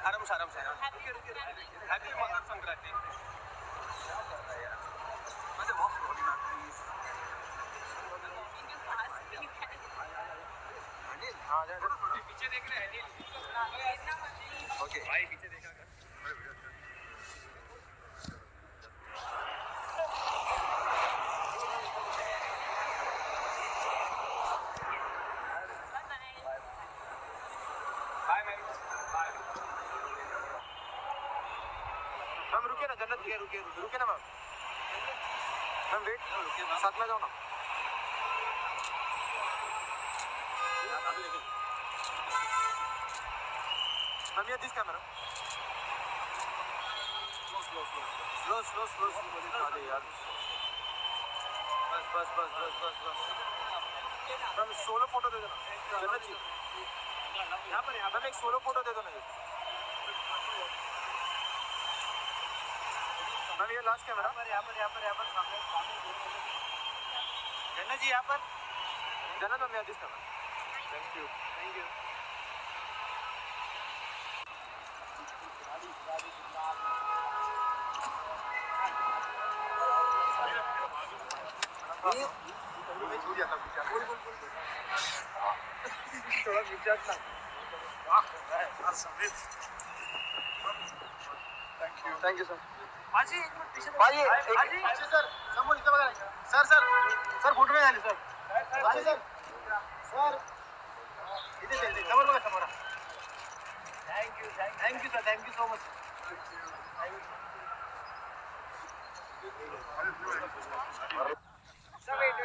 आराम से हैप्पी मकर संक्रांति. मतलब बहुत स्लोली ना प्लीज. हाँ जा पीछे देख रहे हैं. ओके भाई पीछे देखा कर. मैम रुकिए ना जन्नत रुकिए ना मैम वेट साथ में जाओ ना. मैम ये दिस कैमरा स्लो अरे यार बस मैम सोलो फोटो दे देना जन्नत जी. यहाँ पर मैम एक सोलो फोटो दे दो ना. मैम ये लास्ट कैमरा यहाँ पर सामने जन्नत जी. यहाँ पर जन्नत मैम यहाँ दिस कैमरा. Thank you. थोड़ा विचार ना. Thank you sir. आजी एक मिनट पीछे आजी सर समोर इथे बघा. सर फोटो नाही आले सर. आजी सर इथे समोर बघा समोर. Thank you sir. Thank you so much. Sir wait